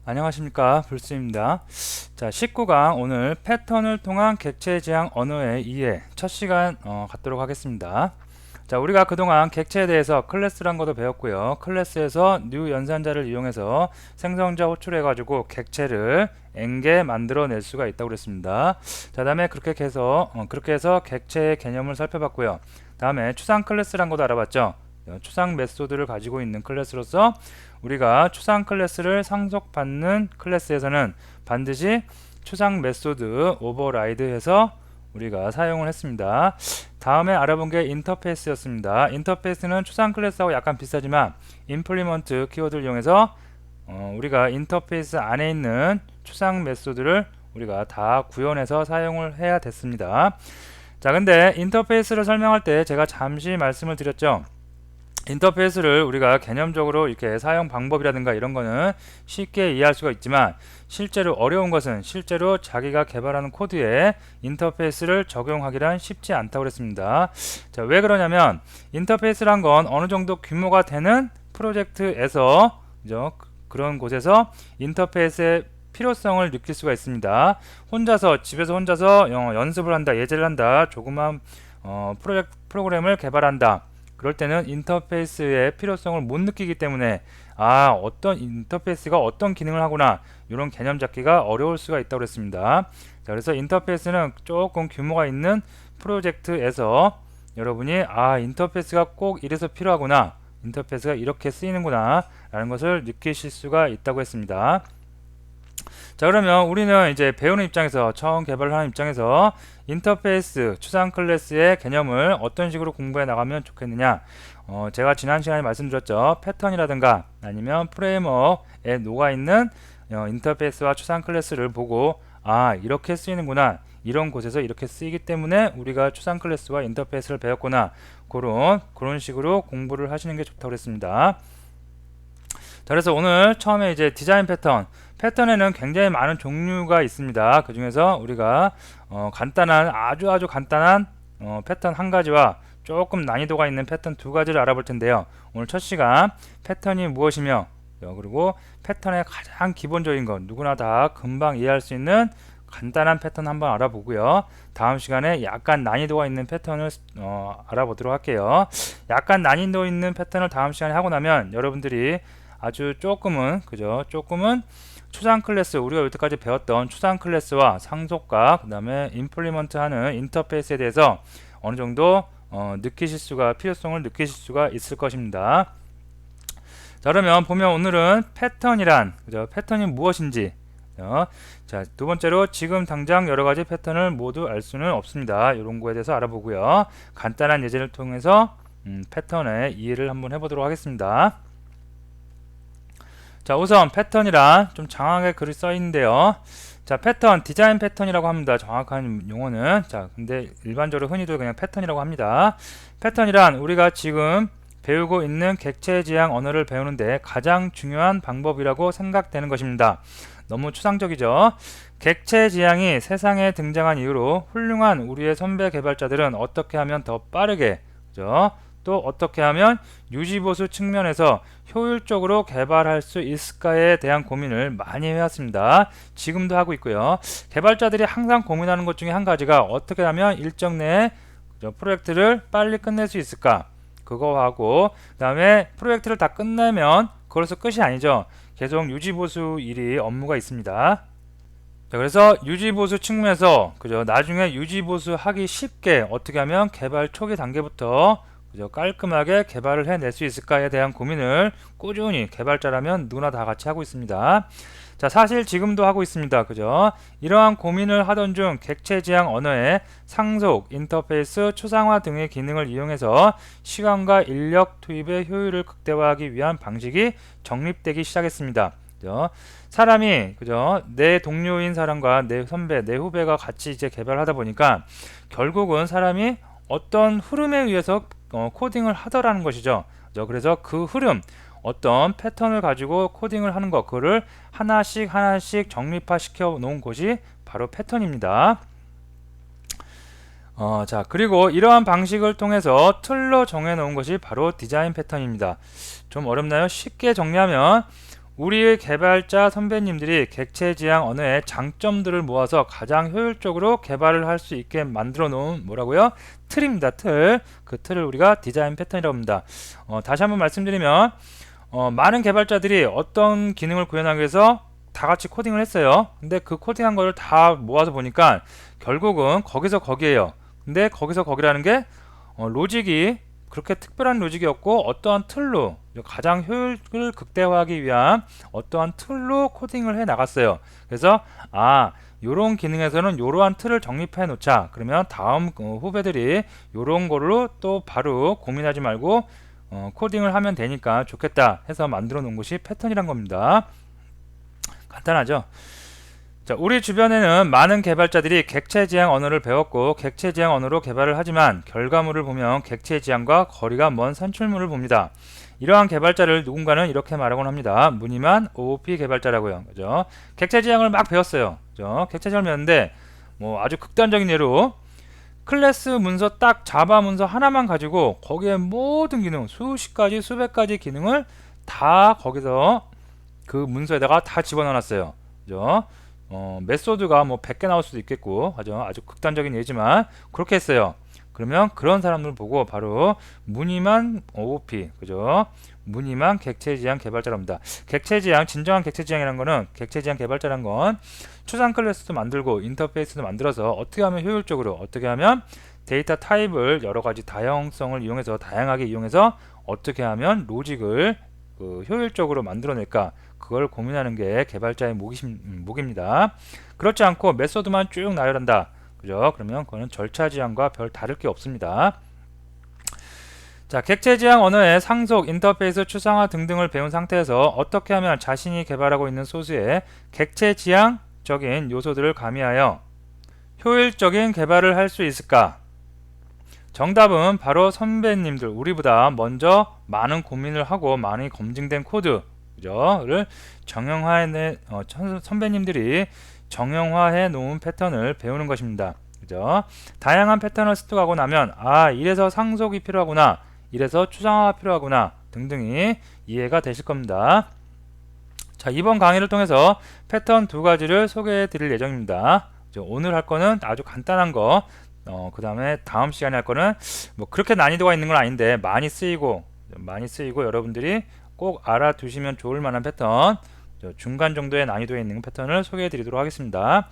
안녕하십니까, 불스입니다. 자, 19강 오늘 패턴을 통한 객체 지향 언어의 이해 첫 시간 갖도록 하겠습니다. 자, 우리가 그동안 객체에 대해서 클래스란 것도 배웠고요. 클래스에서 new 연산자를 이용해서 생성자 호출해 가지고 객체를 n개 만들어낼 수가 있다고 그랬습니다. 자, 다음에 그렇게 해서 객체의 개념을 살펴봤고요. 다음에 추상 클래스란 것도 알아봤죠. 추상 메소드를 가지고 있는 클래스로서 우리가 추상 클래스를 상속받는 클래스에서는 반드시 추상 메소드 오버라이드해서 우리가 사용을 했습니다. 다음에 알아본 게 인터페이스였습니다. 인터페이스는 추상 클래스하고 약간 비슷하지만 임플리먼트 키워드를 이용해서 우리가 인터페이스 안에 있는 추상 메소드를 우리가 다 구현해서 사용을 해야 됐습니다. 자, 근데 인터페이스를 설명할 때 제가 잠시 말씀을 드렸죠. 인터페이스를 우리가 개념적으로 이렇게 사용 방법이라든가 이런 거는 쉽게 이해할 수가 있지만 실제로 어려운 것은 실제로 자기가 개발하는 코드에 인터페이스를 적용하기란 쉽지 않다고 그랬습니다. 자, 왜 그러냐면 인터페이스란 건 어느 정도 규모가 되는 프로젝트에서 그런 곳에서 인터페이스의 필요성을 느낄 수가 있습니다. 집에서 혼자서 연습을 한다, 예제를 한다, 조그만 프로그램을 개발한다. 그럴 때는 인터페이스의 필요성을 못 느끼기 때문에 어떤 인터페이스가 어떤 기능을 하구나 이런 개념 잡기가 어려울 수가 있다고 그랬습니다. 자, 그래서 인터페이스는 조금 규모가 있는 프로젝트에서 여러분이 인터페이스가 꼭 이래서 필요하구나, 인터페이스가 이렇게 쓰이는구나 라는 것을 느끼실 수가 있다고 했습니다. 자, 그러면 우리는 이제 배우는 입장에서, 처음 개발을 하는 입장에서 인터페이스 추상 클래스의 개념을 어떤 식으로 공부해 나가면 좋겠느냐, 제가 지난 시간에 말씀드렸죠. 패턴이라든가 아니면 프레임워크에 녹아있는 인터페이스와 추상 클래스를 보고 이렇게 쓰이는구나, 이런 곳에서 이렇게 쓰이기 때문에 우리가 추상 클래스와 인터페이스를 배웠구나, 그런 식으로 공부를 하시는 게 좋다고 그랬습니다. 자, 그래서 오늘 처음에 이제 디자인 패턴에는 굉장히 많은 종류가 있습니다. 그 중에서 우리가 아주 간단한 패턴 한 가지와 조금 난이도가 있는 패턴 두 가지를 알아볼 텐데요. 오늘 첫 시간 패턴이 무엇이며, 그리고 패턴의 가장 기본적인 것, 누구나 다 금방 이해할 수 있는 간단한 패턴 한번 알아보고요. 다음 시간에 약간 난이도가 있는 패턴을 알아보도록 할게요. 약간 난이도 있는 패턴을 다음 시간에 하고 나면 여러분들이 아주 조금은 추상 클래스, 우리가 여태까지 배웠던 추상 클래스와 상속과 그 다음에 임플리먼트 하는 인터페이스에 대해서 어느 정도 필요성을 느끼실 수가 있을 것입니다. 자, 그러면 오늘은 패턴이 무엇인지, 자, 두 번째로 지금 당장 여러 가지 패턴을 모두 알 수는 없습니다. 이런 거에 대해서 알아보고요. 간단한 예제를 통해서 패턴의 이해를 한번 해보도록 하겠습니다. 자, 우선 패턴이란 좀 장하게 글이 써 있는데요. 자, 디자인 패턴이라고 합니다. 정확한 용어는. 자, 근데 일반적으로 흔히들 그냥 패턴이라고 합니다. 패턴이란 우리가 지금 배우고 있는 객체 지향 언어를 배우는데 가장 중요한 방법이라고 생각되는 것입니다. 너무 추상적이죠. 객체 지향이 세상에 등장한 이후로 훌륭한 우리의 선배 개발자들은 어떻게 하면 더 빠르게, 또 어떻게 하면 유지보수 측면에서 효율적으로 개발할 수 있을까에 대한 고민을 많이 해왔습니다. 지금도 하고 있고요. 개발자들이 항상 고민하는 것 중에 한 가지가 어떻게 하면 일정 내에 프로젝트를 빨리 끝낼 수 있을까, 그거 하고, 그 다음에 프로젝트를 다 끝내면 그걸로서 끝이 아니죠. 계속 유지보수 업무가 있습니다. 자, 그래서 유지보수 측면에서 나중에 유지보수 하기 쉽게 어떻게 하면 개발 초기 단계부터 깔끔하게 개발을 해낼 수 있을까에 대한 고민을 꾸준히 개발자라면 누구나 다 같이 하고 있습니다. 자, 사실 지금도 하고 있습니다. 이러한 고민을 하던 중 객체 지향 언어의 상속, 인터페이스, 추상화 등의 기능을 이용해서 시간과 인력 투입의 효율을 극대화하기 위한 방식이 정립되기 시작했습니다. 사람이 내 동료인 사람과 내 선배, 내 후배가 같이 이제 개발하다 보니까 결국은 사람이 어떤 흐름에 의해서 코딩을 하더라는 것이죠. 그래서 그 흐름, 어떤 패턴을 가지고 코딩을 하는 것, 그거를 하나씩 정립화 시켜 놓은 것이 바로 패턴입니다. 자, 그리고 이러한 방식을 통해서 틀로 정해 놓은 것이 바로 디자인 패턴입니다. 좀 어렵나요? 쉽게 정리하면 우리의 개발자 선배님들이 객체 지향 언어의 장점들을 모아서 가장 효율적으로 개발을 할 수 있게 만들어 놓은 뭐라고요? 틀입니다. 틀. 그 틀을 우리가 디자인 패턴이라고 합니다. 다시 한번 말씀드리면 많은 개발자들이 어떤 기능을 구현하기 위해서 다 같이 코딩을 했어요. 근데 그 코딩한 걸 다 모아서 보니까 결국은 거기서 거기에요. 근데 거기서 거기라는 게 로직이 그렇게 특별한 로직이 없고 어떠한 틀로 가장 효율을 극대화하기 위한 어떠한 틀로 코딩을 해 나갔어요. 그래서 요런 기능에서는 요러한 틀을 정립해 놓자. 그러면 다음 후배들이 요런 걸로 또 바로 고민하지 말고 코딩을 하면 되니까 좋겠다 해서 만들어 놓은 것이 패턴이란 겁니다. 간단하죠? 자, 우리 주변에는 많은 개발자들이 객체 지향 언어를 배웠고 객체 지향 언어로 개발을 하지만 결과물을 보면 객체 지향과 거리가 먼 산출물을 봅니다. 이러한 개발자를 누군가는 이렇게 말하곤 합니다. 무늬만 OOP 개발자라고요. 그죠? 객체 지향을 막 배웠어요. 그죠? 객체 지향을 배웠는데 뭐 아주 극단적인 예로 클래스 문서 딱 자바 문서 하나만 가지고 거기에 모든 기능 수십 가지 수백 가지 기능을 다 거기서 그 문서에다가 다 집어넣어놨어요. 그죠? 메소드가 뭐 100개 나올 수도 있겠고 아주 극단적인 예지만 그렇게 했어요. 그러면 그런 사람들 보고 바로 무늬만 OOP, 그죠? 무늬만 객체 지향 개발자랍니다. 객체 지향, 진정한 객체 지향이라는 거는 객체 지향 개발자라는 건 추상 클래스도 만들고 인터페이스도 만들어서 어떻게 하면 효율적으로, 어떻게 하면 데이터 타입을 여러 가지 다양성을 이용해서 다양하게 이용해서 어떻게 하면 로직을 효율적으로 만들어낼까, 그걸 고민하는 게 개발자의 목입니다. 그렇지 않고 메소드만 쭉 나열한다. 그죠? 그러면 그거는 절차 지향과 별 다를 게 없습니다. 자, 객체 지향 언어의 상속, 인터페이스, 추상화 등등을 배운 상태에서 어떻게 하면 자신이 개발하고 있는 소스에 객체 지향적인 요소들을 가미하여 효율적인 개발을 할 수 있을까? 정답은 바로 선배님들, 우리보다 먼저 많은 고민을 하고 많이 검증된 코드, 그죠?를 선배님들이 정형화해 놓은 패턴을 배우는 것입니다. 그죠? 다양한 패턴을 습득하고 나면 이래서 상속이 필요하구나, 이래서 추상화가 필요하구나 등등이 이해가 되실 겁니다. 자, 이번 강의를 통해서 패턴 두 가지를 소개해 드릴 예정입니다. 오늘 할 거는 아주 간단한 거, 그 다음에 다음 시간에 할 거는 뭐 그렇게 난이도가 있는 건 아닌데 많이 쓰이고 여러분들이 꼭 알아두시면 좋을 만한 패턴, 중간 정도의 난이도에 있는 패턴을 소개해 드리도록 하겠습니다.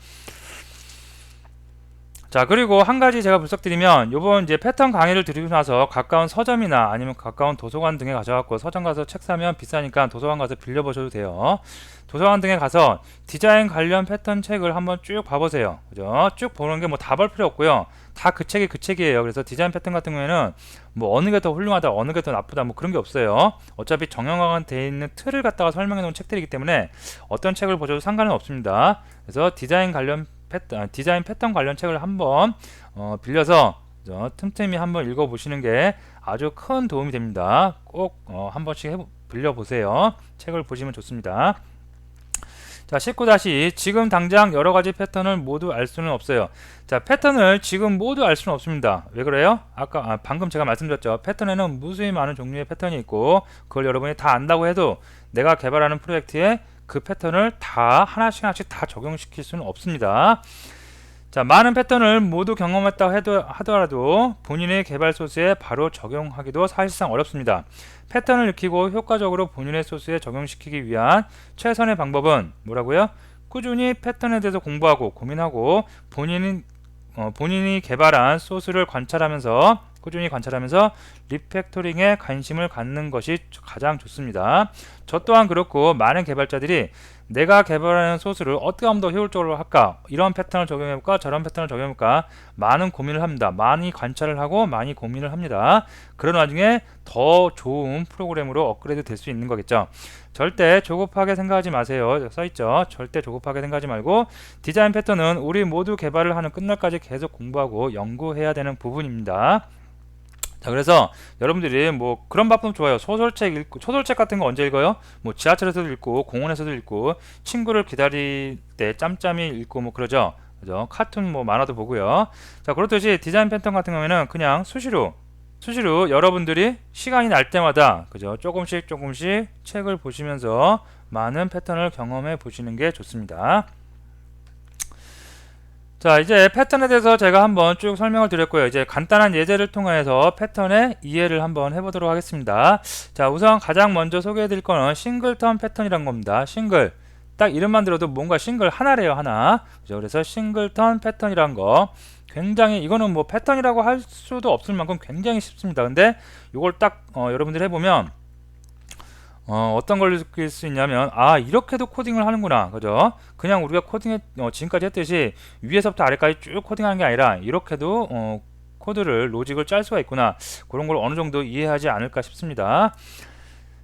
자, 그리고 한 가지 제가 분석드리면, 요번 이제 패턴 강의를 드리고 나서 가까운 서점이나 아니면 가까운 도서관 등에 가셔갖고, 서점 가서 책 사면 비싸니까 도서관 가서 빌려보셔도 돼요. 도서관 등에 가서 디자인 관련 패턴 책을 한번 쭉 봐보세요. 그죠? 쭉 보는 게 뭐 다 볼 필요 없고요. 다 그 책이 그 책이에요. 그래서 디자인 패턴 같은 경우에는 뭐 어느 게 더 훌륭하다, 어느 게 더 나쁘다, 뭐 그런 게 없어요. 어차피 정형화가 되어 있는 틀을 갖다가 설명해 놓은 책들이기 때문에 어떤 책을 보셔도 상관은 없습니다. 그래서 디자인 패턴 관련 책을 한번 빌려서 틈틈이 한번 읽어보시는 게 아주 큰 도움이 됩니다. 꼭 한 번씩 빌려보세요. 책을 보시면 좋습니다. 자, 19- 지금 당장 여러가지 패턴을 모두 알 수는 없어요. 자, 패턴을 지금 모두 알 수는 없습니다. 왜 그래요? 방금 제가 말씀드렸죠. 패턴에는 무수히 많은 종류의 패턴이 있고 그걸 여러분이 다 안다고 해도 내가 개발하는 프로젝트에 그 패턴을 다 하나씩 다 적용시킬 수는 없습니다. 자, 많은 패턴을 모두 경험했다 하더라도 본인의 개발 소스에 바로 적용하기도 사실상 어렵습니다. 패턴을 익히고 효과적으로 본인의 소스에 적용시키기 위한 최선의 방법은 뭐라고요? 꾸준히 패턴에 대해서 공부하고 고민하고 본인이 개발한 소스를 꾸준히 관찰하면서 리팩토링에 관심을 갖는 것이 가장 좋습니다. 저 또한 그렇고 많은 개발자들이 내가 개발하는 소스를 어떻게 하면 더 효율적으로 할까, 이런 패턴을 적용해볼까, 저런 패턴을 적용해볼까, 많은 고민을 합니다. 많이 관찰을 하고 많이 고민을 합니다. 그런 와중에 더 좋은 프로그램으로 업그레이드 될 수 있는 거겠죠. 절대 조급하게 생각하지 마세요. 써있죠. 절대 조급하게 생각하지 말고, 디자인 패턴은 우리 모두 개발을 하는 끝날까지 계속 공부하고 연구해야 되는 부분입니다. 자, 그래서 여러분들이 뭐 그런 방법 좋아요. 소설책 같은 거 언제 읽어요? 뭐 지하철에서도 읽고 공원에서도 읽고 친구를 기다릴 때 짬짬이 읽고 뭐 그러죠. 그죠? 카툰 뭐 만화도 보고요. 자, 그렇듯이 디자인 패턴 같은 경우에는 그냥 수시로 수시로 여러분들이 시간이 날 때마다 그죠? 조금씩 책을 보시면서 많은 패턴을 경험해 보시는 게 좋습니다. 자, 이제 패턴에 대해서 제가 한번 쭉 설명을 드렸고요. 이제 간단한 예제를 통해서 패턴의 이해를 한번 해보도록 하겠습니다. 자, 우선 가장 먼저 소개해 드릴 거는 싱글턴 패턴이란 겁니다. 싱글, 딱 이름만 들어도 뭔가 싱글 하나래요, 하나. 그죠? 그래서 싱글턴 패턴이란 거 굉장히, 이거는 뭐 패턴이라고 할 수도 없을 만큼 굉장히 쉽습니다. 근데 이걸 딱 여러분들이 해보면 어떤 걸 느낄 수 있냐면, 아, 이렇게도 코딩을 하는구나, 그죠? 그냥 우리가 지금까지 했듯이 위에서부터 아래까지 쭉 코딩하는 게 아니라 이렇게도 코드를, 로직을 짤 수가 있구나, 그런 걸 어느 정도 이해하지 않을까 싶습니다.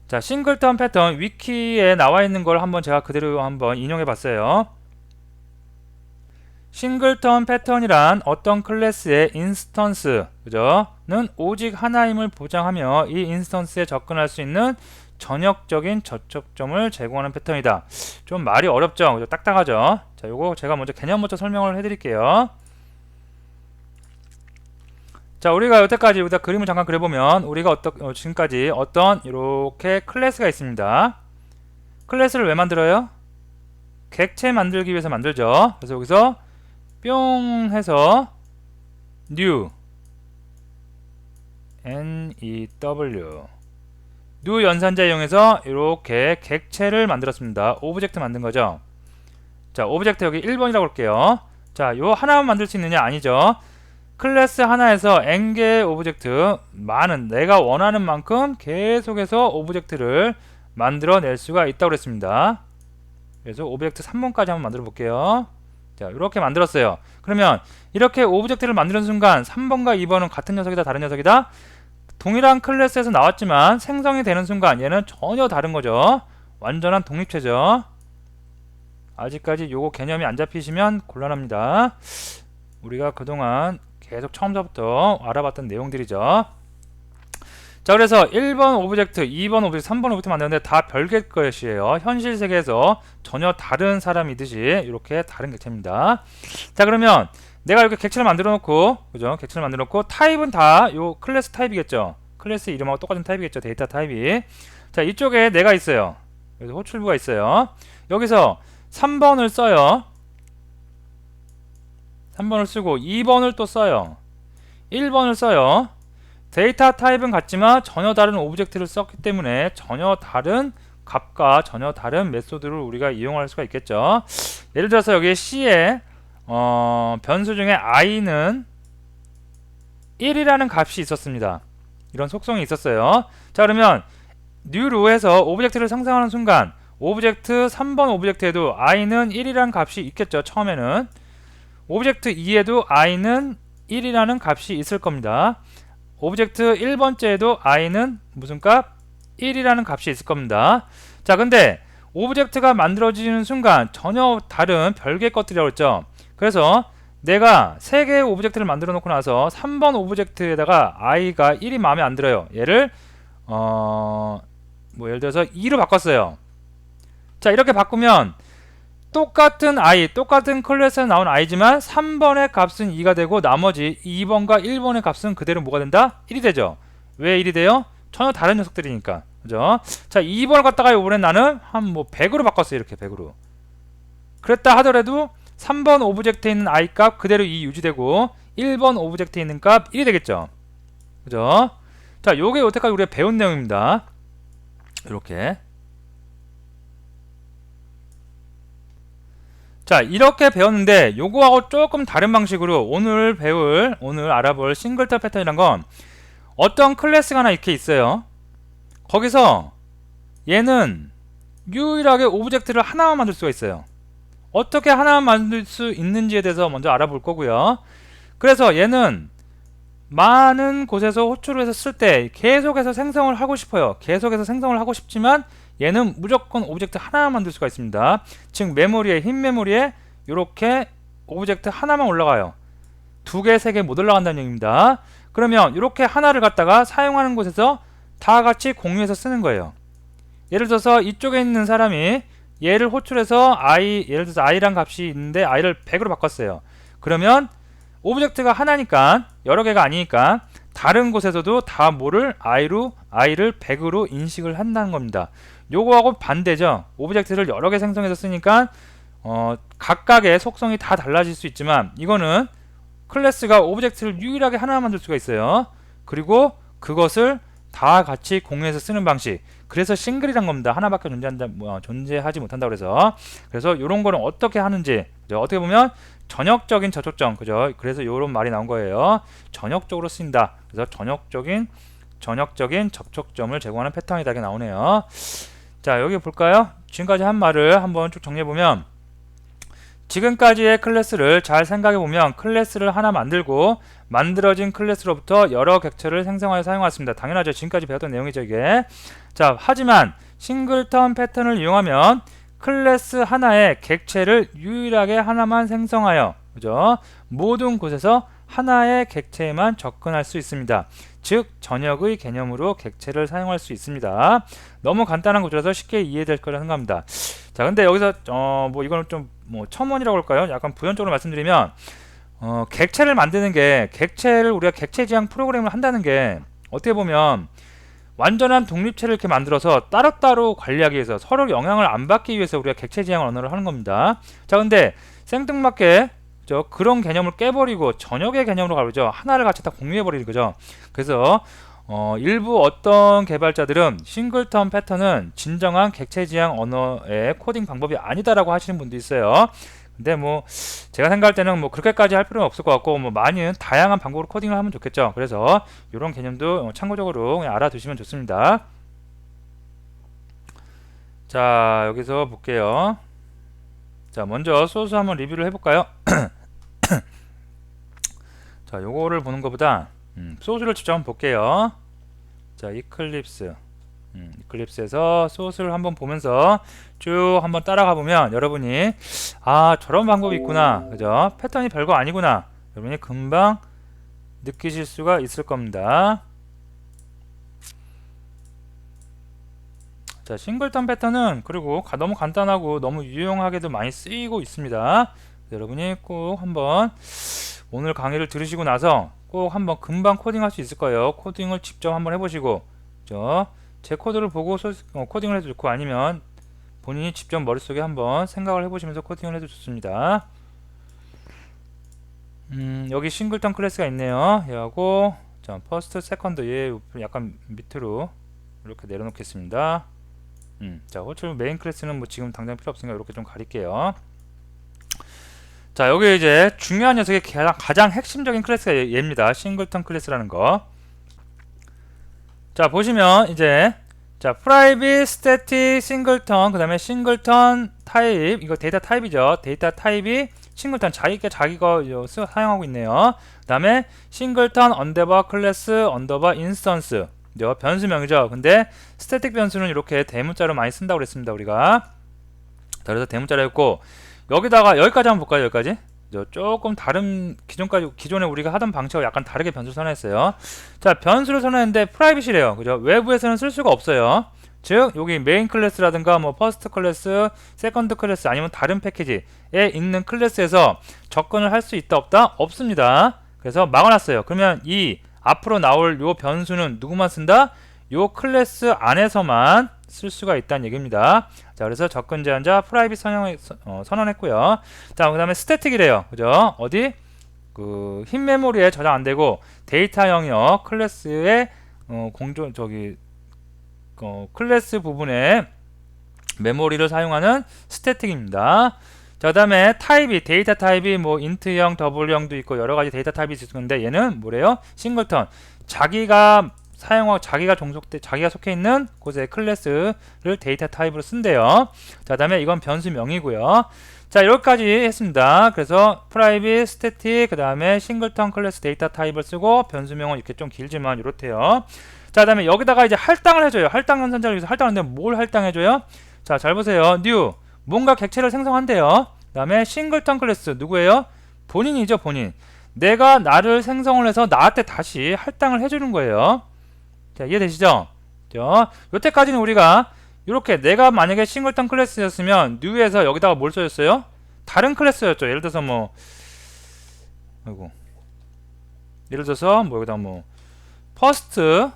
자, 싱글턴 패턴 위키에 나와 있는 걸 한번 제가 그대로 한번 인용해 봤어요. 싱글턴 패턴이란 어떤 클래스의 인스턴스, 그죠?는 오직 하나임을 보장하며 이 인스턴스에 접근할 수 있는 전역적인 접촉점을 제공하는 패턴이다. 좀 말이 어렵죠? 그죠? 딱딱하죠? 자, 요거 제가 먼저 개념부터 설명을 해드릴게요. 자, 우리가 여태까지 여기다 그림을 잠깐 그려보면, 우리가 지금까지 어떤 이렇게 클래스가 있습니다. 클래스를 왜 만들어요? 객체 만들기 위해서 만들죠. 그래서 여기서 뿅 해서 new new 연산자 이용해서 이렇게 객체를 만들었습니다. 오브젝트 만든 거죠. 자, 오브젝트 여기 1번이라고 할게요. 자, 요 하나만 만들 수 있느냐? 아니죠. 클래스 하나에서 n개의 오브젝트, 많은, 내가 원하는 만큼 계속해서 오브젝트를 만들어낼 수가 있다고 그랬습니다. 그래서 오브젝트 3번까지 한번 만들어 볼게요. 자, 이렇게 만들었어요. 그러면 이렇게 오브젝트를 만드는 순간 3번과 2번은 같은 녀석이다, 다른 녀석이다? 동일한 클래스에서 나왔지만 생성이 되는 순간 얘는 전혀 다른 거죠. 완전한 독립체죠. 아직까지 요거 개념이 안 잡히시면 곤란합니다. 우리가 그동안 계속 처음부터 알아봤던 내용들이죠. 자, 그래서 1번 오브젝트, 2번 오브젝트, 3번 오브젝트 만드는데 다 별개 것이에요. 현실 세계에서 전혀 다른 사람이듯이 이렇게 다른 객체입니다. 자, 그러면 내가 이렇게 객체를 만들어 놓고, 그죠? 객체를 만들어 놓고 타입은 다 요 클래스 타입이겠죠. 클래스 이름하고 똑같은 타입이겠죠. 데이터 타입이. 자, 이쪽에 내가 있어요. 그래서 호출부가 있어요. 여기서 3번을 써요. 3번을 쓰고 2번을 또 써요. 1번을 써요. 데이터 타입은 같지만 전혀 다른 오브젝트를 썼기 때문에 전혀 다른 값과 전혀 다른 메소드를 우리가 이용할 수가 있겠죠. 예를 들어서 여기 C에 변수 중에 i는 1이라는 값이 있었습니다. 이런 속성이 있었어요. 자, 그러면 new로에서 오브젝트를 생성하는 순간 오브젝트 3번 오브젝트에도 i는 1이라는 값이 있겠죠. 처음에는 오브젝트 2에도 i는 1이라는 값이 있을 겁니다. 오브젝트 1번째에도 i는 무슨 값? 1이라는 값이 있을 겁니다. 자, 근데 오브젝트가 만들어지는 순간 전혀 다른 별개의 것들이라고 했죠. 그래서 내가 3개의 오브젝트를 만들어 놓고 나서 3번 오브젝트에다가 i가 1이 마음에 안 들어요. 얘를 예를 들어서 2로 바꿨어요. 자, 이렇게 바꾸면 똑같은 i, 똑같은 클래스에 나온 i지만 3번의 값은 2가 되고 나머지 2번과 1번의 값은 그대로 뭐가 된다? 1이 되죠. 왜 1이 돼요? 전혀 다른 녀석들이니까. 그죠? 자, 2번을 갖다가 이번엔 나는 한 100으로 바꿨어요. 이렇게 100으로. 그랬다 하더라도 3번 오브젝트에 있는 i 값 그대로 2 유지되고 1번 오브젝트에 있는 값 1이 되겠죠. 그죠? 자, 요게 여태까지 우리가 배운 내용입니다. 이렇게. 자, 이렇게 배웠는데 요거하고 조금 다른 방식으로 오늘 알아볼 싱글턴 패턴이란 건 어떤 클래스가 하나 이렇게 있어요. 거기서 얘는 유일하게 오브젝트를 하나만 만들 수가 있어요. 어떻게 하나만 만들 수 있는지에 대해서 먼저 알아볼 거고요. 그래서 얘는 많은 곳에서 호출을 해서 쓸 때 계속해서 생성을 하고 싶어요. 계속해서 생성을 하고 싶지만 얘는 무조건 오브젝트 하나만 만들 수가 있습니다. 즉 메모리에, 흰 메모리에 이렇게 오브젝트 하나만 올라가요. 2개, 3개 못 올라간다는 얘기입니다. 그러면 이렇게 하나를 갖다가 사용하는 곳에서 다 같이 공유해서 쓰는 거예요. 예를 들어서 이쪽에 있는 사람이 얘를 호출해서 예를 들어서 i란 값이 있는데 i를 100으로 바꿨어요. 그러면 오브젝트가 하나니까, 여러 개가 아니니까 다른 곳에서도 다 뭐를 i를 100으로 인식을 한다는 겁니다. 요거하고 반대죠. 오브젝트를 여러 개 생성해서 쓰니까 각각의 속성이 다 달라질 수 있지만 이거는 클래스가 오브젝트를 유일하게 하나 만들 수가 있어요. 그리고 그것을 다 같이 공유해서 쓰는 방식. 그래서 싱글이란 겁니다. 하나밖에 존재하지 못한다 그래서 이런 거는 어떻게 하는지, 그죠? 어떻게 보면 전역적인 저촉점, 그죠? 그래서 이런 말이 나온 거예요. 전역적으로 쓰인다. 그래서 전역적인 접촉점을 제공하는 패턴이다. 이게 나오네요. 자, 여기 볼까요? 지금까지 한 말을 한번 쭉 정리해보면, 지금까지의 클래스를 잘 생각해보면 클래스를 하나 만들고 만들어진 클래스로부터 여러 객체를 생성하여 사용하였습니다. 당연하죠. 지금까지 배웠던 내용이죠, 이게. 자, 하지만 싱글턴 패턴을 이용하면 클래스 하나의 객체를 유일하게 하나만 생성하여, 그죠? 모든 곳에서 하나의 객체에만 접근할 수 있습니다. 즉 전역의 개념으로 객체를 사용할 수 있습니다. 너무 간단한 구조라서 쉽게 이해될 거라 생각합니다. 자, 근데 여기서 뭐 이거는 좀 첨언이라고 할까요? 약간 부연적으로 말씀드리면 객체를 만드는 게, 객체를 우리가 객체 지향 프로그램을 한다는 게 어떻게 보면 완전한 독립체를 이렇게 만들어서 따로따로 관리하기 위해서, 서로 영향을 안 받기 위해서 우리가 객체 지향 언어를 하는 겁니다. 자, 근데 생뚱맞게 그런 개념을 깨버리고 전역의 개념으로 가보죠. 하나를 같이 다 공유해버리는 거죠. 그래서 일부 어떤 개발자들은 싱글턴 패턴은 진정한 객체 지향 언어의 코딩 방법이 아니다라고 하시는 분도 있어요. 근데 뭐 제가 생각할 때는 뭐 그렇게까지 할 필요는 없을 것 같고, 뭐 많은 다양한 방법으로 코딩을 하면 좋겠죠. 그래서 이런 개념도 참고적으로 그냥 알아두시면 좋습니다. 자, 여기서 볼게요. 자, 먼저 소스 한번 리뷰를 해볼까요? 자, 요거를 보는 것보다 소스를 직접 한번 볼게요. 자, 이클립스에서 소스를 한번 보면서 쭉 한번 따라가 보면 여러분이 저런 방법이 있구나, 그죠? 패턴이 별거 아니구나, 여러분이 금방 느끼실 수가 있을 겁니다. 자, 싱글턴 패턴은 그리고 너무 간단하고 너무 유용하게도 많이 쓰이고 있습니다. 여러분이 꼭 한번 오늘 강의를 들으시고 나서 꼭 한번 금방 코딩할 수 있을 거예요. 코딩을 직접 한번 해보시고, 그죠? 제 코드를 보고 코딩을 해도 좋고, 아니면 본인이 직접 머릿속에 한번 생각을 해보시면서 코딩을 해도 좋습니다. 여기 싱글턴 클래스가 있네요. 얘하고 자, 퍼스트, 세컨드, 얘 약간 밑으로 이렇게 내려놓겠습니다. 자, 호출 메인 클래스는 뭐 지금 당장 필요 없으니까 이렇게 좀 가릴게요. 자, 여기 이제 중요한 녀석의 가장 핵심적인 클래스가 얘입니다. 싱글턴 클래스라는 거. 자, 보시면 이제 자, 프라이빗, 스태틱, 싱글턴, 그 다음에 싱글턴 타입, 이거 데이터 타입이죠. 데이터 타입이 싱글턴 자기가 사용하고 있네요. 그 다음에 싱글턴 언더바 클래스 언더바 인스턴스, 변수명이죠. 근데 스태틱 변수는 이렇게 대문자로 많이 쓴다고 그랬습니다, 우리가. 자, 그래서 대문자로 했고, 여기까지 한번 볼까요? 여기까지 조금 다른 기존에 우리가 하던 방식하고 약간 다르게 변수를 선언했어요. 자, 변수를 선언했는데 프라이빗이래요, 그죠? 외부에서는 쓸 수가 없어요. 즉 여기 메인 클래스라든가 뭐 퍼스트 클래스, 세컨드 클래스, 아니면 다른 패키지에 있는 클래스에서 접근을 할 수 있다 없다? 없습니다. 그래서 막아놨어요. 그러면 이 앞으로 나올 요 변수는 누구만 쓴다? 요 클래스 안에서만 쓸 수가 있다는 얘기입니다. 자, 그래서 접근 제한자 프라이빗 선언했고요. 자, 그 다음에 스태틱이래요, 그죠? 어디? 흰 메모리에 저장 안 되고 데이터 영역 클래스의 클래스 부분에 메모리를 사용하는 스태틱입니다. 자, 그 다음에 타입이, 데이터 타입이 뭐 인트형, 더블형도 있고 여러 가지 데이터 타입이 있는데 얘는 뭐래요? 싱글턴. 자기가 속해 있는 곳의 클래스를 데이터 타입으로 쓴대요. 자, 그다음에 이건 변수명이고요. 자, 여기까지 했습니다. 그래서 프라이빗, 스태틱, 그다음에 싱글턴 클래스 데이터 타입을 쓰고 변수명은 이렇게 좀 길지만 이렇대요. 자, 그다음에 여기다가 이제 할당을 해줘요. 할당 연산자를 위해서 할당하는데 뭘 할당해줘요? 자, 잘 보세요. new 뭔가 객체를 생성한대요. 그다음에 싱글턴 클래스 누구예요? 본인이죠, 본인. 내가 나를 생성을 해서 나한테 다시 할당을 해주는 거예요. 자, 이해되시죠? 여태까지는 우리가 이렇게 내가 만약에 싱글턴 클래스였으면 new에서 여기다가 뭘 써줬어요? 다른 클래스였죠. 예를 들어서 뭐 여기다 퍼스트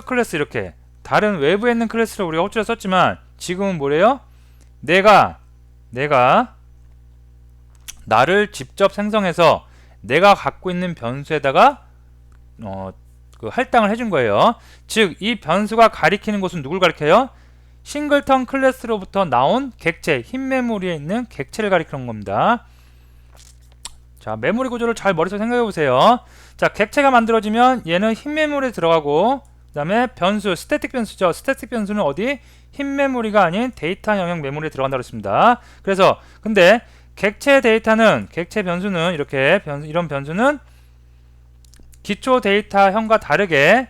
클래스 이렇게 다른 외부에 있는 클래스를 우리가 호출해 썼지만 지금은 뭐래요? 내가 나를 직접 생성해서 내가 갖고 있는 변수에다가 그 할당을 해준 거예요. 즉 이 변수가 가리키는 것은 누굴 가리켜요? 싱글턴 클래스로부터 나온 객체, 흰 메모리에 있는 객체를 가리키는 겁니다. 자, 메모리 구조를 잘 머릿속에 생각해 보세요. 자, 객체가 만들어지면 얘는 흰 메모리에 들어가고, 그 다음에 변수, 스태틱 변수죠. 스태틱 변수는 어디? 흰 메모리가 아닌 데이터 영역 메모리에 들어간다고 했습니다. 그래서 근데 객체 변수는 이렇게 이런 변수는 기초 데이터형과 다르게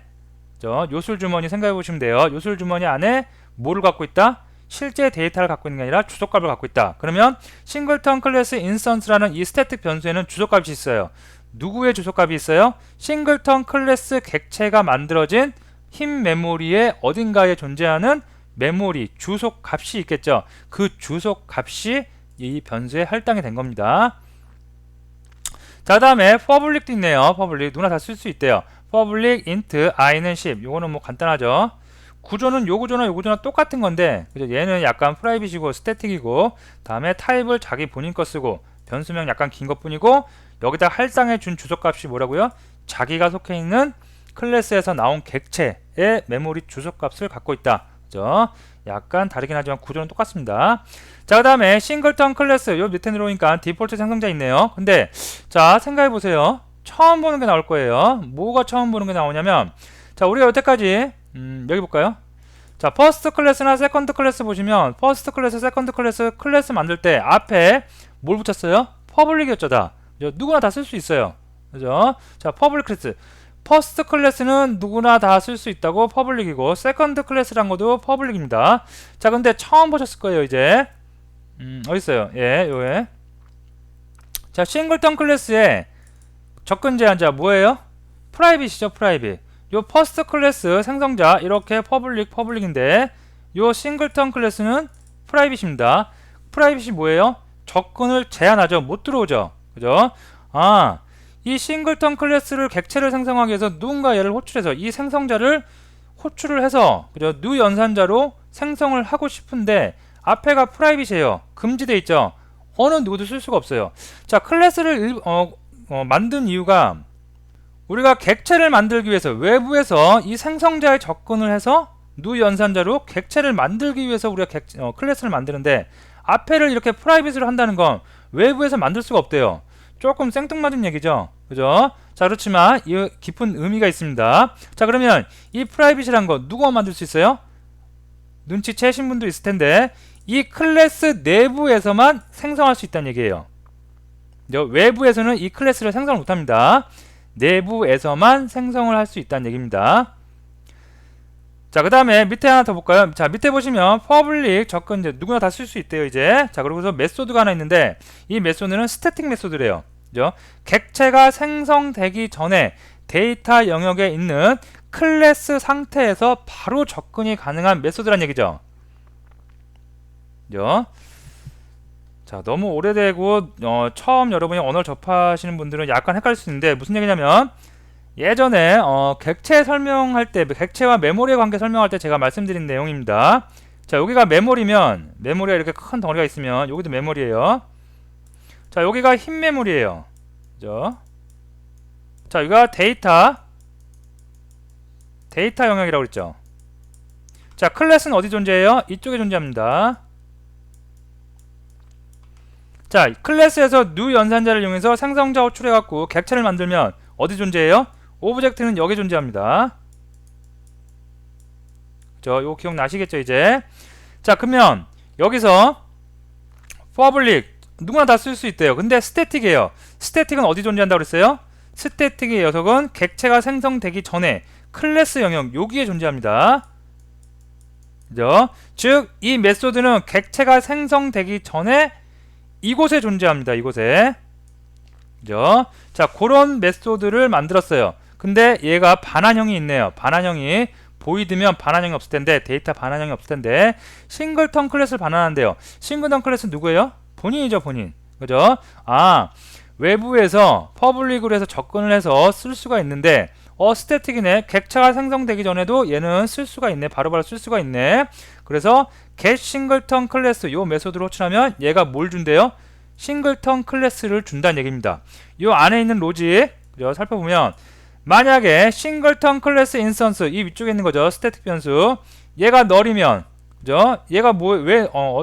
요술 주머니 생각해 보시면 돼요. 요술 주머니 안에 뭐를 갖고 있다? 실제 데이터를 갖고 있는 게 아니라 주소값을 갖고 있다. 그러면 싱글턴 클래스 인스턴스라는 이 스태틱 변수에는 주소값이 있어요. 누구의 주소값이 있어요? 싱글턴 클래스 객체가 만들어진 흰 메모리의 어딘가에 존재하는 메모리 주소값이 있겠죠. 그 주소값이 이 변수에 할당이 된 겁니다. 자, 다음에 public도 있네요. public 누구나 다 쓸 수 있대요. public int i는 10. 요거는 뭐 간단하죠. 구조는 요 구조나 똑같은 건데, 그죠? 얘는 약간 프라이빗이고 스태틱이고, 다음에 타입을 자기 본인 거 쓰고, 변수명 약간 긴 것 뿐이고, 여기다 할당해 준 주소값이 뭐라고요? 자기가 속해 있는 클래스에서 나온 객체의 메모리 주소값을 갖고 있다. 그죠? 약간 다르긴 하지만 구조는 똑같습니다. 자, 그 다음에 싱글턴 클래스 요 밑에 내려오니까 디폴트 생성자 있네요. 근데 자, 생각해 보세요. 처음 보는 게 나올 거예요. 뭐가 처음 보는 게 나오냐면, 자, 우리가 여태까지 여기 볼까요? 자, 퍼스트 클래스나 세컨드 클래스 보시면 퍼스트 클래스, 세컨드 클래스 만들 때 앞에 뭘 붙였어요? 퍼블릭이었죠. 다 누구나 다 쓸 수 있어요. 그죠? 자, 퍼블릭 클래스, 퍼스트 클래스는 누구나 다 쓸 수 있다고 퍼블릭이고, 세컨드 클래스란 것도 퍼블릭입니다. 자, 근데 처음 보셨을 거예요. 이제 어딨어요? 예, 요에. 자, 싱글턴 클래스의 접근 제한자 뭐예요? 프라이빗이죠. 프라이빗. 요 퍼스트 클래스 생성자 이렇게 퍼블릭인데, 요 싱글턴 클래스는 프라이빗입니다. 프라이빗이 뭐예요? 접근을 제한하죠. 못 들어오죠. 그죠? 아, 이 싱글턴 클래스를 객체를 생성하기 위해서 누군가 얘를 호출해서 이 생성자를 호출을 해서, 그죠? 뉴 연산자로 생성을 하고 싶은데 앞에가 프라이빗이에요. 금지돼 있죠. 어느 누구도 쓸 수가 없어요. 자, 클래스를 만든 이유가 우리가 객체를 만들기 위해서 외부에서 이 생성자에 접근을 해서 누 연산자로 객체를 만들기 위해서 우리가 클래스를 만드는데, 앞에를 이렇게 프라이빗으로 한다는 건 외부에서 만들 수가 없대요. 조금 생뚱맞은 얘기죠. 그죠? 자, 그렇지만 이 깊은 의미가 있습니다. 자, 그러면 이 프라이빗이란 거 누가 만들 수 있어요? 눈치채신 분도 있을 텐데, 이 클래스 내부에서만 생성할 수 있다는 얘기예요. 외부에서는 이 클래스를 생성을 못합니다. 내부에서만 생성을 할 수 있다는 얘기입니다. 자, 그 다음에 밑에 하나 더 볼까요? 자, 밑에 보시면 퍼블릭 접근 이제 누구나 다 쓸 수 있대요. 이제 자, 그리고서 메소드가 하나 있는데, 이 메소드는 스태틱 메소드래요. 그죠? 객체가 생성되기 전에 데이터 영역에 있는 클래스 상태에서 바로 접근이 가능한 메소드란 얘기죠. 그죠? 자, 너무 오래되고 처음 여러분이 언어를 접하시는 분들은 약간 헷갈릴 수 있는데, 무슨 얘기냐면, 예전에 객체 설명할 때, 객체와 메모리의 관계 설명할 때 제가 말씀드린 내용입니다. 자, 여기가 메모리면, 메모리가 이렇게 큰 덩어리가 있으면 여기도 메모리예요. 자, 여기가 흰 메모리예요. 그죠? 자, 여기가 데이터 영역이라고 그랬죠. 자, 클래스는 어디 존재해요? 이쪽에 존재합니다. 자, 클래스에서 new 연산자를 이용해서 생성자 호출해갖고 객체를 만들면 어디 존재해요? 오브젝트는 여기 존재합니다. 그죠? 요거 기억나시겠죠, 이제? 자, 그러면 여기서 public 누구나 다 쓸 수 있대요. 근데 스태틱이에요. 스태틱은 어디 존재한다고 그랬어요? 스태틱의 녀석은 객체가 생성되기 전에 클래스 영역 여기에 존재합니다. 그죠? 즉, 이 메소드는 객체가 생성되기 전에 이곳에 존재합니다. 이곳에. 그죠? 자, 그런 메소드를 만들었어요. 근데 얘가 반환형이 있네요. 반환형이 보이드면 반환형이 없을 텐데, 데이터 반환형이 없을 텐데, 싱글턴 클래스를 반환한대요. 싱글턴 클래스 누구예요? 본인이죠, 본인. 그죠? 아, 외부에서 퍼블릭으로 해서 접근을 해서 쓸 수가 있는데, 스태틱이네. 객체가 생성되기 전에도 얘는 쓸 수가 있네. 바로바로 쓸 수가 있네. 그래서 get singleton 클래스 요 메소드로 호출하면 얘가 뭘 준대요? 싱글턴 클래스를 준다는 얘기입니다. 요 안에 있는 로직 그죠? 살펴보면 만약에 싱글턴 클래스 인스턴스 이 위쪽에 있는 거죠. 스태틱 변수 얘가 널이면 그죠? 얘가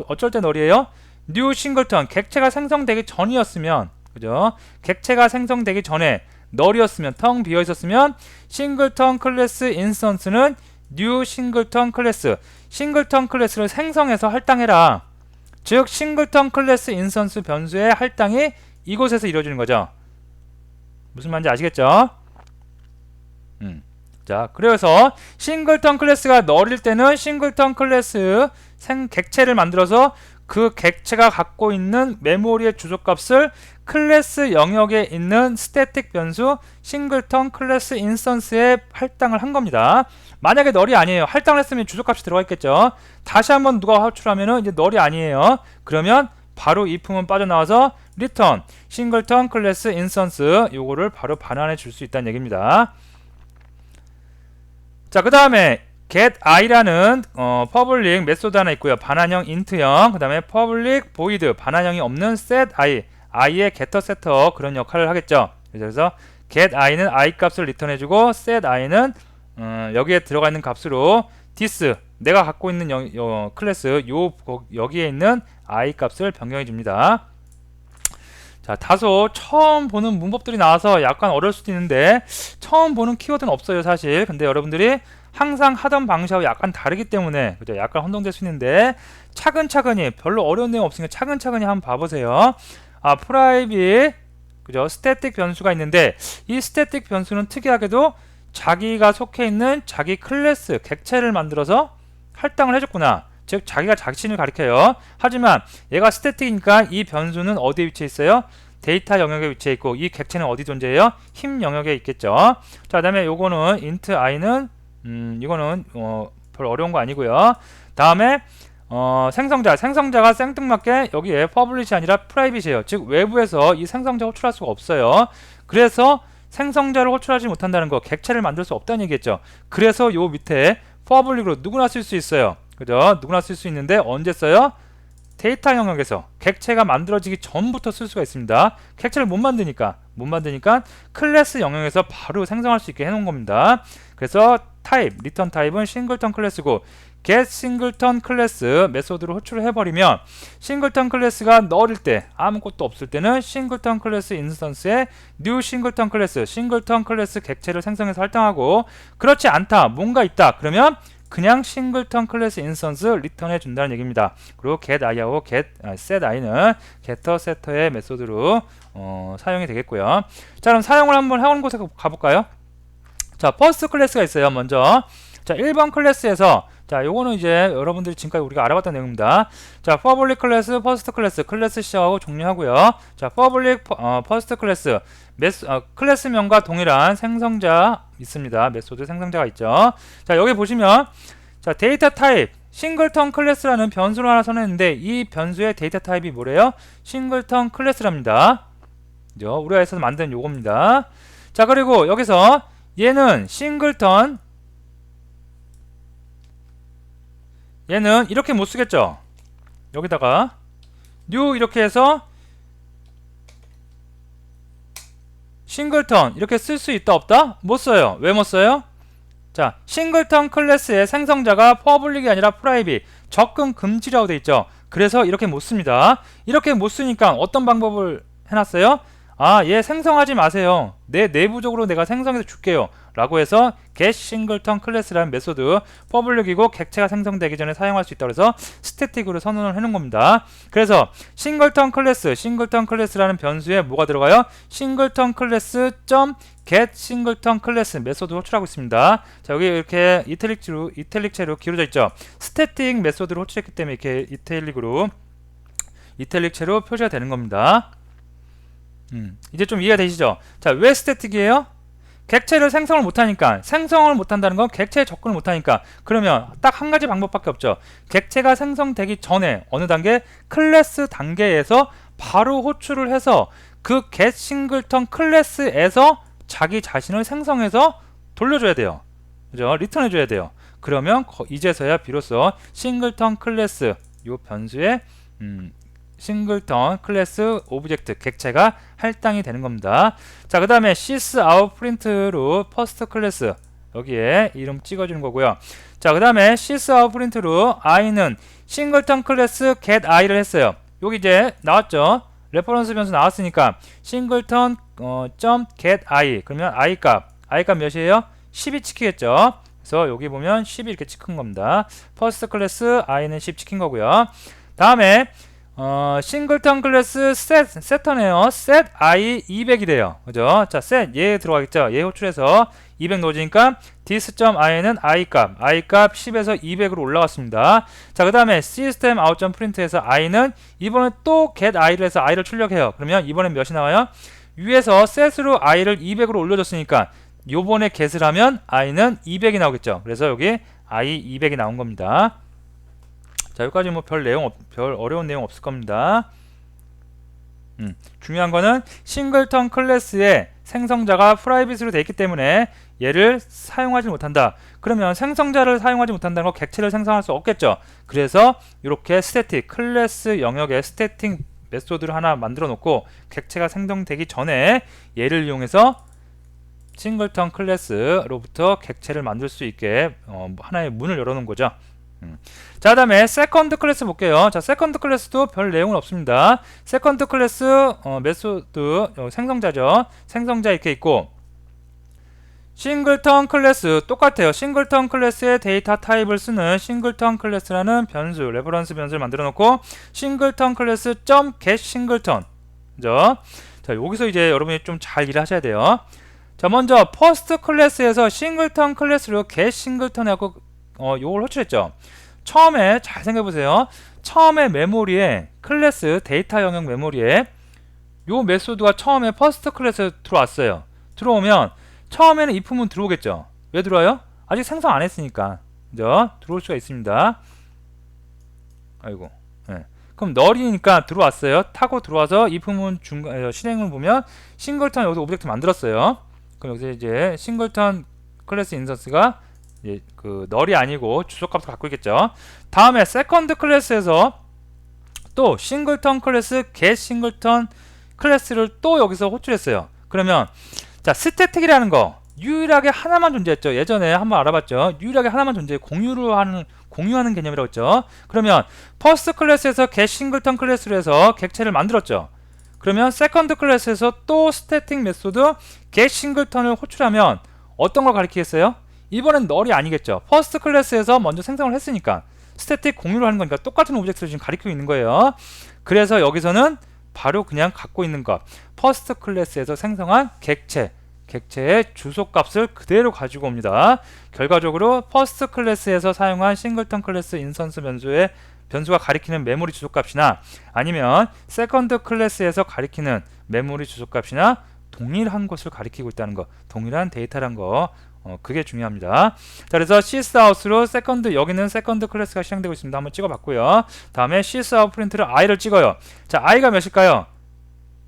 어쩔 때 널이에요? new 싱글턴 객체가 생성되기 전이었으면 그죠? 객체가 생성되기 전에 널이었으면 텅 비어 있었으면 싱글턴 클래스 인스턴스는 new 싱글턴 클래스 싱글턴 클래스를 생성해서 할당해라. 즉 싱글턴 클래스 인스턴스 변수의 할당이 이곳에서 이루어지는 거죠. 무슨 말인지 아시겠죠? 자, 그래서 싱글턴 클래스가 널일 때는 싱글턴 클래스 객체를 만들어서 그 객체가 갖고 있는 메모리의 주소값을 클래스 영역에 있는 스태틱 변수 싱글턴 클래스 인스턴스에 할당을 한 겁니다. 만약에 널이 아니에요. 할당을 했으면 주소값이 들어가 있겠죠. 다시 한번 누가 호출하면은 이제 널이 아니에요. 그러면 바로 if문 빠져나와서 return 싱글턴 클래스 인스턴스 요거를 바로 반환해 줄 수 있다는 얘기입니다. 자, 그 다음에 getI라는 public 메소드 하나 있고요. 반환형 int형, 그 다음에 public void 반환형이 없는 setI, i의 getter setter 그런 역할을 하겠죠. 그래서 getI는 i 값을 리턴해주고 setI는 여기에 들어가 있는 값으로 this 내가 갖고 있는 클래스 여기에 있는 i 값을 변경해 줍니다. 자, 다소 처음 보는 문법들이 나와서 약간 어려울 수도 있는데 처음 보는 키워드는 없어요 사실. 근데 여러분들이 항상 하던 방식하고 약간 다르기 때문에 그죠? 약간 혼동될 수 있는데 차근차근히 별로 어려운 내용 없으니까 차근차근히 한번 봐보세요. 프라이빗 그죠? 스태틱 변수가 있는데 이 스태틱 변수는 특이하게도 자기가 속해 있는 자기 클래스 객체를 만들어서 할당을 해줬구나. 즉 자기가 자신을 가리켜요. 하지만 얘가 스태틱이니까 이 변수는 어디에 위치해 있어요? 데이터 영역에 위치해 있고 이 객체는 어디 존재해요? 힘 영역에 있겠죠. 자, 그 다음에 요거는 int i는 이거는 별 어려운 거 아니고요. 다음에 생성자가 생뚱맞게 여기에 퍼블리시 아니라 프라이빗이에요. 즉 외부에서 이 생성자 호출할 수가 없어요. 그래서 생성자를 호출하지 못한다는 거 객체를 만들 수 없다는 얘기겠죠. 그래서 요 밑에 퍼블릭으로 누구나 쓸 수 있어요. 그죠? 누구나 쓸 수 있는데 언제 써요? 데이터 영역에서 객체가 만들어지기 전부터 쓸 수가 있습니다. 객체를 못 만드니까 클래스 영역에서 바로 생성할 수 있게 해놓은 겁니다. 그래서 타입, 리턴 타입은 싱글턴 클래스고 get 싱글턴 클래스 메소드로 호출을 해버리면 싱글턴 클래스가 널일 때 아무것도 없을 때는 싱글턴 클래스 인스턴스에 new 싱글턴 클래스 객체를 생성해서 할당하고 그렇지 않다, 뭔가 있다 그러면 그냥 싱글턴 클래스 인스턴스 리턴해 준다는 얘기입니다. 그리고 get i하고 set i는 getter setter의 메소드로 사용이 되겠고요. 자, 그럼 사용을 한번 해오는 곳에 가볼까요? 자, 퍼스트 클래스가 있어요. 먼저 자, 1번 클래스에서 자, 요거는 이제 여러분들이 지금까지 우리가 알아봤던 내용입니다. 자, 퍼블릭 클래스, 퍼스트 클래스 시작하고 종료하고요. 자, 퍼블릭 퍼스트 클래스 클래스명과 동일한 생성자 있습니다. 메소드 생성자가 있죠. 자, 여기 보시면 자, 데이터 타입 싱글턴 클래스라는 변수를 하나 선언했는데 이 변수의 데이터 타입이 뭐래요? 싱글턴 클래스랍니다. 그죠? 우리가 해서 만든 요겁니다. 자, 그리고 여기서 얘는 싱글턴 얘는 이렇게 못 쓰겠죠. 여기다가 new 이렇게 해서 싱글턴 이렇게 쓸 수 있다 없다? 못 써요. 왜 못 써요? 자, 싱글턴 클래스의 생성자가 퍼블릭이 아니라 프라이빗 접근 금지라고 돼 있죠. 그래서 이렇게 못 씁니다. 이렇게 못 쓰니까 어떤 방법을 해놨어요? 얘 생성하지 마세요. 내 내부적으로 내가 생성해서 줄게요. 라고 해서 get singleton class라는 메소드 퍼블릭이고 객체가 생성되기 전에 사용할 수 있다고 해서 스태틱으로 선언을 해놓은 겁니다. 그래서 싱글턴 클래스라는 변수에 뭐가 들어가요? 싱글턴 클래스 get singleton class 메소드 호출하고 있습니다. 자, 여기 이렇게 이탈릭체로 기울어져 있죠. 스태틱 메소드를 호출했기 때문에 이렇게 이탈릭체로 표시가 되는 겁니다. 이제 좀 이해가 되시죠? 자, 왜 스태틱이에요? 객체를 생성을 못하니까, 생성을 못한다는 건 객체에 접근을 못하니까. 그러면 딱 한 가지 방법밖에 없죠. 객체가 생성되기 전에 어느 단계? 클래스 단계에서 바로 호출을 해서 그 get singleton 클래스에서 자기 자신을 생성해서 돌려줘야 돼요. 그죠? 리턴해줘야 돼요. 그러면 이제서야 비로소 싱글턴 클래스 요 변수의 싱글턴 클래스 오브젝트 객체가 할당이 되는 겁니다. 자, 그 다음에 sys out print로 first 클래스 여기에 이름 찍어주는 거고요. 자, 그 다음에 sys out print로 i는 싱글턴 클래스 get i를 했어요. 여기 이제 나왔죠. 레퍼런스 변수 나왔으니까 싱글턴 get i 그러면 i 값 몇이에요? 10이 찍히겠죠. 그래서 여기 보면 10이 이렇게 찍힌 겁니다. 퍼스트 클래스 i는 10 찍힌 거고요. 다음에 싱글턴 클래스 세터네요. set i 200이래요. 그죠? 자, set 얘 들어가겠죠. 얘 호출해서 200 넣어주니까 this.i는 i 값 10에서 200으로 올라갔습니다. 자, 그 다음에 system out.print에서 i는 이번에 또 get i를 해서 i를 출력해요. 그러면 이번엔 몇이 나와요? 위에서 set으로 i를 200으로 올려줬으니까 요번에 get을 하면 i는 200이 나오겠죠. 그래서 여기 i 200이 나온 겁니다. 자, 여기까지 뭐 별 어려운 내용 없을 겁니다. 중요한 거는 싱글턴 클래스의 생성자가 프라이빗으로 되어 있기 때문에 얘를 사용하지 못한다. 그러면 생성자를 사용하지 못한다는 거 객체를 생성할 수 없겠죠. 그래서 이렇게 스태틱 클래스 영역에 스태틱 메소드를 하나 만들어 놓고 객체가 생성되기 전에 얘를 이용해서 싱글턴 클래스로부터 객체를 만들 수 있게 하나의 문을 열어놓은 거죠. 자, 그 다음에 세컨드 클래스 볼게요. 자, 세컨드 클래스도 별 내용은 없습니다. 세컨드 클래스 메소드 생성자죠. 생성자 이렇게 있고 싱글턴 클래스 똑같아요. 싱글턴 클래스의 데이터 타입을 쓰는 싱글턴 클래스라는 변수 레퍼런스 변수를 만들어 놓고 싱글턴 클래스 .get 싱글턴 그죠? 자, 여기서 이제 여러분이 좀 잘 일을 하셔야 돼요. 자, 먼저 퍼스트 클래스에서 싱글턴 클래스로 get 싱글턴하고 요걸 호출했죠. 처음에 잘 생각해보세요. 처음에 메모리에 클래스 데이터 영역 메모리에 요 메소드가 처음에 퍼스트 클래스에 들어왔어요. 들어오면 처음에는 if문 들어오겠죠. 왜 들어와요? 아직 생성 안 했으니까 그죠? 들어올 수가 있습니다. 아이고 네. 그럼 널이니까 들어왔어요. 타고 들어와서 if문 실행을 보면 싱글턴 여기서 오브젝트 만들었어요. 그럼 여기서 이제 싱글턴 클래스 인스턴스가 그 널이 아니고 주소값을 갖고 있겠죠. 다음에 세컨드 클래스에서 또 싱글턴 클래스 get 싱글턴 클래스를 또 여기서 호출했어요. 그러면 자, 스태틱이라는 거 유일하게 하나만 존재했죠. 예전에 한번 알아봤죠. 유일하게 하나만 존재해 공유하는 개념이라고 했죠. 그러면 퍼스트 클래스에서 get 싱글턴 클래스로 해서 객체를 만들었죠. 그러면 세컨드 클래스에서 또 스태틱 메소드 get 싱글턴을 호출하면 어떤 걸 가리키겠어요? 이번엔 널이 아니겠죠. 퍼스트 클래스에서 먼저 생성을 했으니까 스태틱 공유를 하는 거니까 똑같은 오브젝트를 지금 가리키고 있는 거예요. 그래서 여기서는 바로 그냥 갖고 있는 것 퍼스트 클래스에서 생성한 객체의 주소값을 그대로 가지고 옵니다. 결과적으로 퍼스트 클래스에서 사용한 싱글턴 클래스 인스턴스 변수가 가리키는 메모리 주소값이나 아니면 세컨드 클래스에서 가리키는 메모리 주소값이나 동일한 것을 가리키고 있다는 거, 동일한 데이터란 거, 그게 중요합니다. 자, 그래서 sysout로 세컨드, 여기는 세컨드 클래스가 실행되고 있습니다. 한번 찍어봤고요. 다음에 sysout 프린트를 i를 찍어요. 자, i가 몇일까요?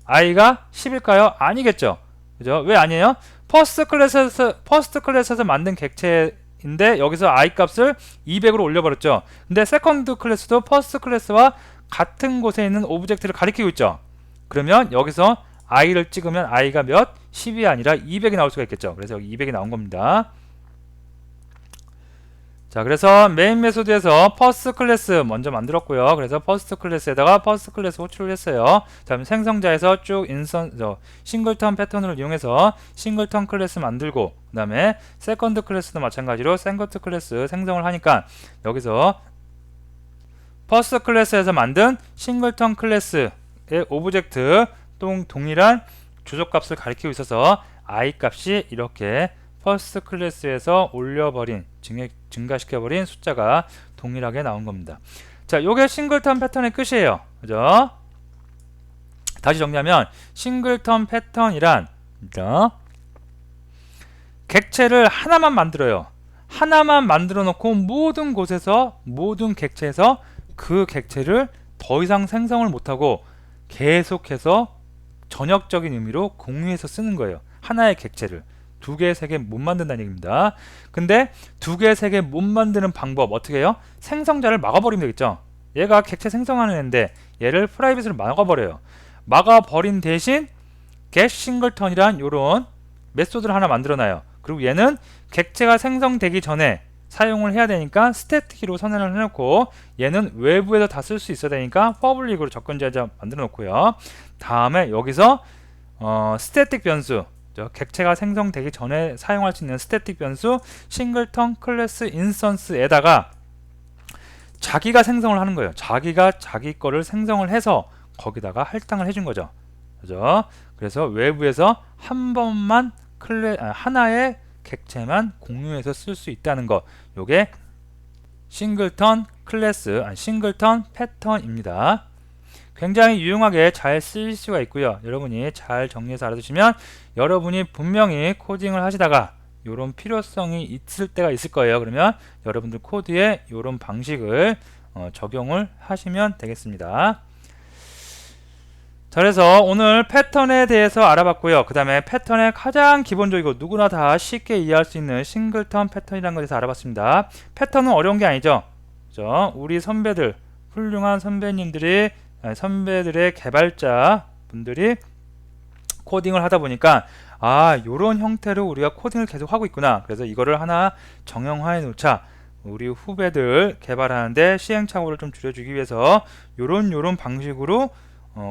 i가 10일까요? 아니겠죠. 그죠? 왜 아니에요? 퍼스트 클래스에서 만든 객체인데 여기서 i 값을 200으로 올려버렸죠. 근데 세컨드 클래스도 퍼스트 클래스와 같은 곳에 있는 오브젝트를 가리키고 있죠. 그러면 여기서 i를 찍으면 i가 몇? 10이 아니라 200이 나올 수가 있겠죠. 그래서 여기 200이 나온 겁니다. 자, 그래서 메인 메소드에서 퍼스트 클래스 먼저 만들었고요. 그래서 퍼스트 클래스에다가 퍼스트 클래스 호출을 했어요. 자, 그럼 생성자에서 쭉 싱글턴 패턴을 이용해서 싱글턴 클래스 만들고 그 다음에 세컨드 클래스도 마찬가지로 세컨드 클래스 생성을 하니까 여기서 퍼스트 클래스에서 만든 싱글턴 클래스의 오브젝트 동일한 주소값을 가리키고 있어서 i 값이 이렇게 퍼스트 클래스에서 올려버린 증가시켜버린 숫자가 동일하게 나온 겁니다. 자, 요게 싱글턴 패턴의 끝이에요. 그죠? 다시 정리하면 싱글턴 패턴이란 객체를 하나만 만들어요. 하나만 만들어 놓고 모든 곳에서 모든 객체에서 그 객체를 더 이상 생성을 못하고 계속해서 전역적인 의미로 공유해서 쓰는 거예요. 하나의 객체를. 두 개, 세 개 못 만든다는 얘기입니다. 근데 두 개, 세 개 못 만드는 방법 어떻게 해요? 생성자를 막아버리면 되겠죠. 얘가 객체 생성하는 애인데 얘를 프라이빗으로 막아버려요. 막아버린 대신 get singleton이란 요런 메소드를 하나 만들어놔요. 그리고 얘는 객체가 생성되기 전에 사용을 해야 되니까 스태틱으로 선언을 해놓고 얘는 외부에서 다 쓸 수 있어야 되니까 퍼블릭으로 접근자자 만들어 놓고요. 다음에 여기서 스태틱 변수, 객체가 생성되기 전에 사용할 수 있는 스태틱 변수 싱글턴 클래스 인스턴스에다가 자기가 생성을 하는 거예요. 자기가 자기 거를 생성을 해서 거기다가 할당을 해준 거죠. 그죠? 그래서 외부에서 한 번만 하나의 객체만 공유해서 쓸 수 있다는 거. 요게 싱글턴 클래스, 싱글턴 패턴입니다. 굉장히 유용하게 잘 쓰일 수가 있고요. 여러분이 잘 정리해서 알아두시면 여러분이 분명히 코딩을 하시다가 이런 필요성이 있을 때가 있을 거예요. 그러면 여러분들 코드에 이런 방식을 적용을 하시면 되겠습니다. 자, 그래서 오늘 패턴에 대해서 알아봤고요. 그 다음에 패턴의 가장 기본적이고 누구나 다 쉽게 이해할 수 있는 싱글턴 패턴이라는 것에 대해서 알아봤습니다. 패턴은 어려운 게 아니죠. 그죠? 우리 선배들, 훌륭한 선배들의 개발자 분들이 코딩을 하다 보니까 요런 형태로 우리가 코딩을 계속 하고 있구나. 그래서 이거를 하나 정형화해 놓자. 우리 후배들 개발하는데 시행착오를 좀 줄여주기 위해서 요런 방식으로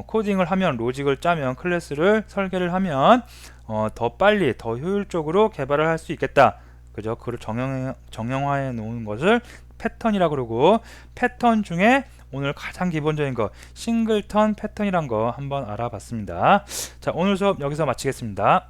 코딩을 하면, 로직을 짜면, 클래스를 설계를 하면 더 빨리, 더 효율적으로 개발을 할 수 있겠다. 그죠? 그걸 정형화해 놓은 것을 패턴이라고 그러고, 패턴 중에 오늘 가장 기본적인 거 싱글턴 패턴이란 거 한번 알아봤습니다. 자, 오늘 수업 여기서 마치겠습니다.